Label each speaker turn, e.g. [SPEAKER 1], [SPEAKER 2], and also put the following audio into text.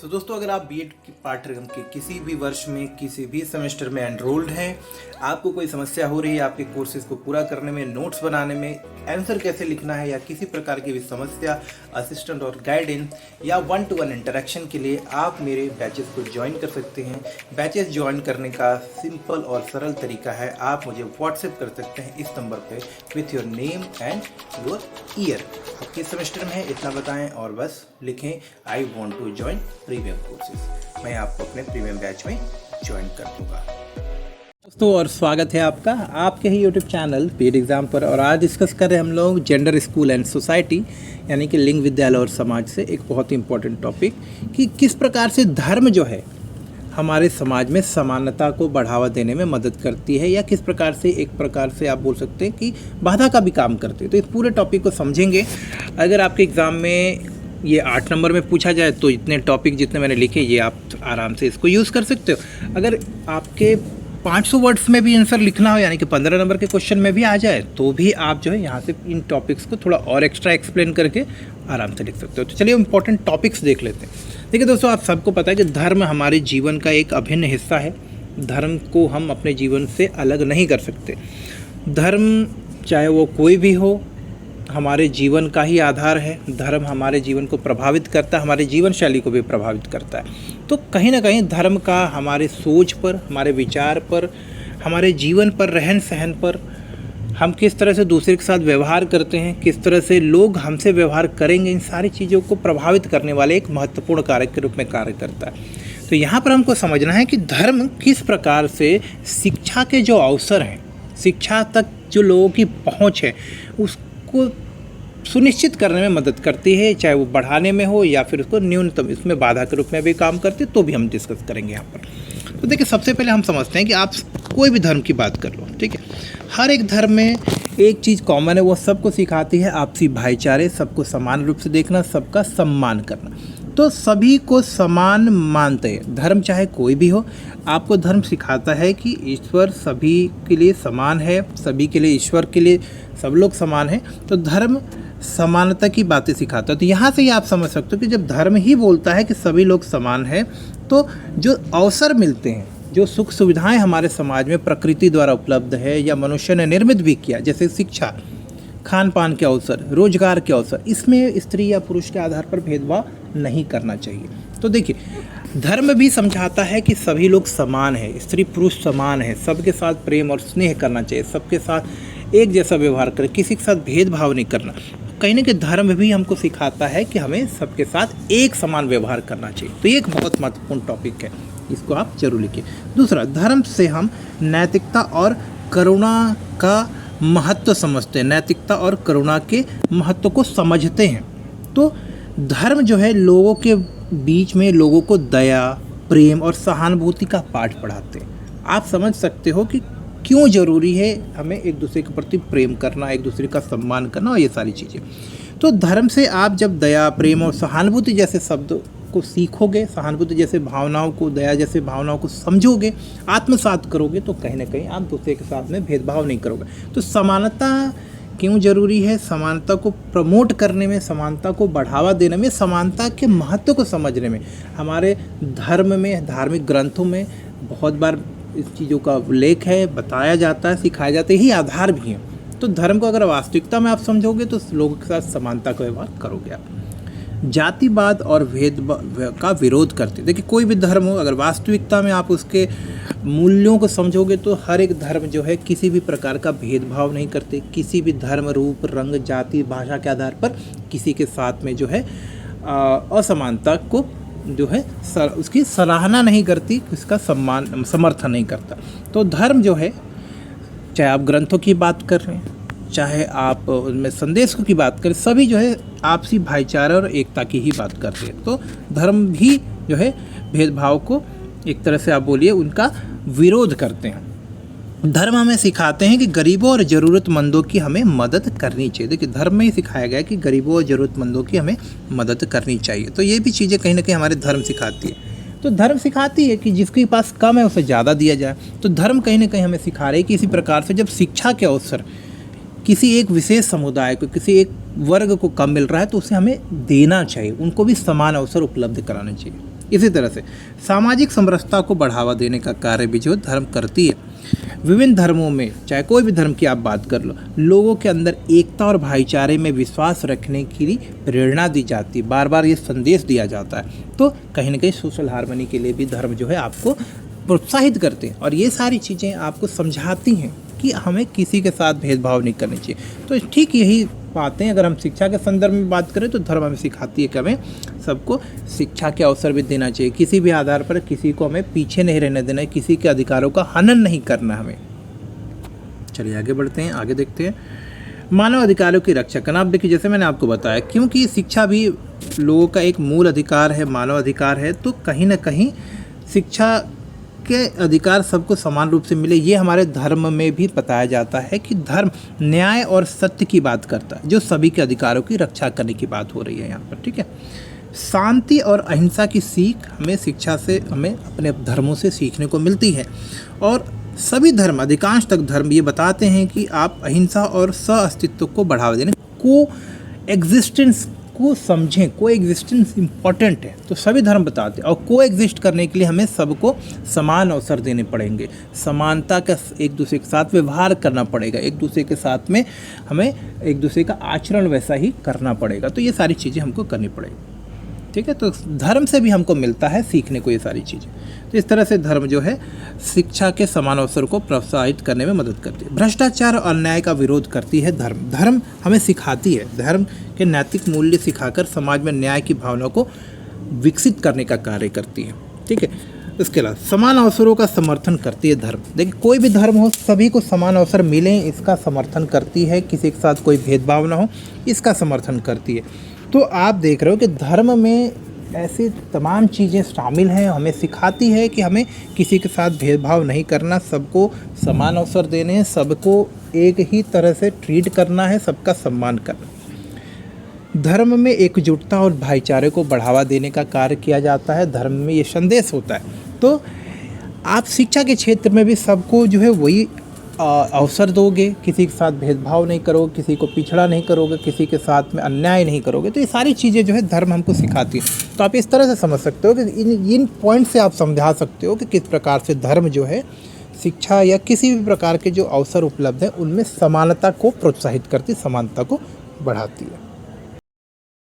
[SPEAKER 1] तो दोस्तों, अगर आप बीएड की पाठ्यक्रम के किसी भी वर्ष में किसी भी सेमेस्टर में एनरोल्ड हैं, आपको कोई समस्या हो रही है आपके कोर्सेज को पूरा करने में, नोट्स बनाने में, आंसर कैसे लिखना है या किसी प्रकार की भी समस्या, असिस्टेंट और गाइडेंस या 1-to-1 इंटरेक्शन के लिए आप मेरे बैचेस को ज्वाइन कर सकते हैं। बैचेस ज्वाइन करने का सिंपल और सरल तरीका है, आप मुझे व्हाट्सएप कर सकते हैं इस नंबर पे with your name and your year. आप किस सेमेस्टर में है इतना बताएं और बस लिखें I want to join premium courses. मैं आपको अपने प्रीमियम बैच में ज्वाइन कर दूंगा। दोस्तों, और स्वागत है आपका आपके ही यूट्यूब चैनल बीएड एग्जाम पर। और आज डिस्कस कर रहे हैं हम लोग जेंडर, स्कूल एंड सोसाइटी, यानी कि लिंग, विद्यालय और समाज से एक बहुत ही इंपॉर्टेंट टॉपिक कि किस प्रकार से धर्म जो है हमारे समाज में समानता को बढ़ावा देने में मदद करती है, या किस प्रकार से एक प्रकार से आप बोल सकते हैं कि बाधा का भी काम करती है। तो इस पूरे टॉपिक को समझेंगे। अगर आपके एग्ज़ाम में ये 8 नंबर में पूछा जाए तो इतने टॉपिक जितने मैंने लिखे ये आप आराम से इसको यूज़ कर सकते हो। अगर आपके 500 वर्ड्स में भी आंसर लिखना हो, यानी कि 15 नंबर के क्वेश्चन में भी आ जाए, तो भी आप जो है यहाँ से इन टॉपिक्स को थोड़ा और एक्स्ट्रा एक्सप्लेन करके आराम से लिख सकते हो। तो चलिए इंपॉर्टेंट टॉपिक्स देख लेते हैं। देखिए दोस्तों, आप सबको पता है कि धर्म हमारे जीवन का एक अभिन्न हिस्सा है। धर्म को हम अपने जीवन से अलग नहीं कर सकते। धर्म चाहे वो कोई भी हो, हमारे जीवन का ही आधार है। धर्म हमारे जीवन को प्रभावित करता है, हमारे जीवन शैली को भी प्रभावित करता है। तो कहीं ना कहीं धर्म का हमारे सोच पर, हमारे विचार पर, हमारे जीवन पर, रहन सहन पर, हम किस तरह से दूसरे के साथ व्यवहार करते हैं, किस तरह से लोग हमसे व्यवहार करेंगे, इन सारी चीज़ों को प्रभावित करने वाले एक महत्वपूर्ण कारक के रूप में कार्य करता है। तो यहाँ पर हमको समझना है कि धर्म किस प्रकार से शिक्षा के जो अवसर हैं, शिक्षा तक जो लोगों की पहुँच है, उसको सुनिश्चित करने में मदद करती है, चाहे वो बढ़ाने में हो या फिर उसको न्यूनतम इसमें बाधा के रूप में भी काम करती है। तो भी हम डिस्कस करेंगे यहाँ पर। तो देखिए, सबसे पहले हम समझते हैं कि आप कोई भी धर्म की बात कर लो, ठीक है, हर एक धर्म में एक चीज़ कॉमन है, वो सबको सिखाती है आपसी भाईचारे, सबको समान रूप से देखना, सबका सम्मान करना। तो सभी को समान मानते हैं। धर्म चाहे कोई भी हो, आपको धर्म सिखाता है कि ईश्वर सभी के लिए समान है, सभी के लिए, ईश्वर के लिए सब लोग समान हैं। तो धर्म समानता की बातें सिखाता है। तो यहाँ से ही आप समझ सकते हो कि जब धर्म ही बोलता है कि सभी लोग समान हैं, तो जो अवसर मिलते हैं, जो सुख सुविधाएं हमारे समाज में प्रकृति द्वारा उपलब्ध है या मनुष्य ने निर्मित भी किया, जैसे शिक्षा, खान पान के अवसर, रोजगार के अवसर, इसमें स्त्री या पुरुष के आधार पर भेदभाव नहीं करना चाहिए। तो देखिए, धर्म भी समझाता है कि सभी लोग समान हैं, स्त्री पुरुष समान है, सबके साथ प्रेम और स्नेह करना चाहिए, सबके साथ एक जैसा व्यवहार करें, किसी के साथ भेदभाव नहीं करना। कहीं ना कहीं धर्म भी हमको सिखाता है कि हमें सबके साथ एक समान व्यवहार करना चाहिए। तो ये एक बहुत महत्वपूर्ण टॉपिक है, इसको आप जरूर लिखिए। दूसरा, धर्म से हम नैतिकता और करुणा का महत्व समझते हैं, नैतिकता और करुणा के महत्व को समझते हैं। तो धर्म जो है लोगों के बीच में लोगों को दया, प्रेम और सहानुभूति का पाठ पढ़ाते हैं। आप समझ सकते हो कि क्यों ज़रूरी है हमें एक दूसरे के प्रति प्रेम करना, एक दूसरे का सम्मान करना और ये सारी चीज़ें। तो धर्म से आप जब दया, प्रेम और सहानुभूति जैसे शब्द को सीखोगे, सहानुभूति जैसे भावनाओं को, दया जैसे भावनाओं को समझोगे, आत्मसात करोगे, तो कहीं ना कहीं आप दूसरे के साथ में भेदभाव नहीं करोगे। तो समानता क्यों ज़रूरी है? समानता को प्रमोट करने में, समानता को बढ़ावा देने में, समानता के महत्व को समझने में हमारे धर्म में, धार्मिक ग्रंथों में बहुत बार इस चीज़ों का उल्लेख है, बताया जाता है, सिखाया जाता है, यही आधार भी है। तो धर्म को अगर वास्तविकता में आप समझोगे तो लोगों के साथ समानता का व्यवहार करोगे आप। जातिवाद और भेदभाव का विरोध करते, देखिए कोई भी धर्म हो, अगर वास्तविकता में आप उसके मूल्यों को समझोगे तो हर एक धर्म जो है किसी भी प्रकार का भेदभाव नहीं करते, किसी भी धर्म, रूप, रंग, जाति, भाषा के आधार पर किसी के साथ में जो है असमानता को जो है उसकी सराहना नहीं करती, इसका सम्मान, समर्थन नहीं करता। तो धर्म जो है, चाहे आप ग्रंथों की बात कर रहे हैं, चाहे आप उनमें संदेशों की बात करें, सभी जो है आपसी भाईचारा और एकता की ही बात करते हैं। तो धर्म भी जो है भेदभाव को एक तरह से आप बोलिए उनका विरोध करते हैं। धर्म हमें सिखाते हैं कि गरीबों और ज़रूरतमंदों की हमें मदद करनी चाहिए। देखिए, धर्म में ही सिखाया गया है कि गरीबों और ज़रूरतमंदों की हमें मदद करनी चाहिए। तो ये भी चीज़ें कहीं ना कहीं हमारे धर्म सिखाती है। तो धर्म सिखाती है कि जिसके पास कम है उसे ज़्यादा दिया जाए। तो धर्म कहीं ना कहीं हमें सिखा रहे हैं कि इसी प्रकार से जब शिक्षा के अवसर किसी एक विशेष समुदाय को, किसी एक वर्ग को कम मिल रहा है तो उसे हमें देना चाहिए, उनको भी समान अवसर उपलब्ध कराने चाहिए। इसी तरह से सामाजिक समरसता को बढ़ावा देने का कार्य भी जो धर्म करती है। विभिन्न धर्मों में, चाहे कोई भी धर्म की आप बात कर लो, लोगों के अंदर एकता और भाईचारे में विश्वास रखने की प्रेरणा दी जाती है, बार बार ये संदेश दिया जाता है। तो कहीं ना कहीं सोशल हार्मनी के लिए भी धर्म जो है आपको प्रोत्साहित करते हैं और ये सारी चीज़ें आपको समझाती हैं कि हमें किसी के साथ भेदभाव नहीं करनी चाहिए। तो ठीक यही बातें अगर हम शिक्षा के संदर्भ में बात करें तो धर्म हमें सिखाती है कि हमें सबको शिक्षा के अवसर भी देना चाहिए, किसी भी आधार पर किसी को हमें पीछे नहीं रहने देना है, किसी के अधिकारों का हनन नहीं करना हमें। चलिए आगे बढ़ते हैं, आगे देखते हैं मानव अधिकारों की रक्षा करना। अब देखिए जैसे मैंने आपको बताया, क्योंकि शिक्षा भी लोगों का एक मूल अधिकार है, मानव अधिकार है, तो कहीं ना कहीं शिक्षा के अधिकार सबको समान रूप से मिले, ये हमारे धर्म में भी बताया जाता है कि धर्म न्याय और सत्य की बात करता है, जो सभी के अधिकारों की रक्षा करने की बात हो रही है यहाँ पर। ठीक है, शांति और अहिंसा की सीख हमें शिक्षा से, हमें अपने धर्मों से सीखने को मिलती है। और सभी धर्म, अधिकांश तक धर्म ये बताते हैं कि आप अहिंसा और सह-अस्तित्व को बढ़ावा देने, को एग्जिस्टेंस को समझें, को एग्जिस्टेंस इम्पॉर्टेंट है, तो सभी धर्म बताते हैं। और को एग्जिस्ट करने के लिए हमें सबको समान अवसर देने पड़ेंगे, समानता का एक दूसरे के साथ व्यवहार करना पड़ेगा, एक दूसरे के साथ में हमें एक दूसरे का आचरण वैसा ही करना पड़ेगा। तो ये सारी चीज़ें हमको करनी पड़ेगी। ठीक है, तो धर्म से भी हमको मिलता है सीखने को ये सारी चीज़ें। तो इस तरह से धर्म जो है शिक्षा के समान अवसर को प्रोत्साहित करने में मदद करती है। भ्रष्टाचार और अन्याय का विरोध करती है धर्म। धर्म हमें सिखाती है, धर्म के नैतिक मूल्य सिखाकर समाज में न्याय की भावना को विकसित करने का कार्य करती है। ठीक है, इसके अलावा समान अवसरों का समर्थन करती है धर्म। देखिए कोई भी धर्म हो, सभी को समान अवसर मिले, इसका समर्थन करती है, किसी के साथ कोई भेदभाव ना हो, इसका समर्थन करती है। तो आप देख रहे हो कि धर्म में ऐसी तमाम चीज़ें शामिल हैं, हमें सिखाती है कि हमें किसी के साथ भेदभाव नहीं करना, सबको समान अवसर देने हैं, सबको एक ही तरह से ट्रीट करना है, सबका सम्मान करना। धर्म में एकजुटता और भाईचारे को बढ़ावा देने का कार्य किया जाता है, धर्म में ये संदेश होता है। तो आप शिक्षा के क्षेत्र में भी सबको जो है वही अवसर दोगे, किसी के साथ भेदभाव नहीं करोगे, किसी को पिछड़ा नहीं करोगे, किसी के साथ में अन्याय नहीं करोगे। तो ये सारी चीज़ें जो है धर्म हमको सिखाती है। तो आप इस तरह से समझ सकते हो कि इन पॉइंट से आप समझा सकते हो कि किस प्रकार से धर्म जो है शिक्षा या किसी भी प्रकार के जो अवसर उपलब्ध है उनमें समानता को प्रोत्साहित करती, समानता को बढ़ाती है।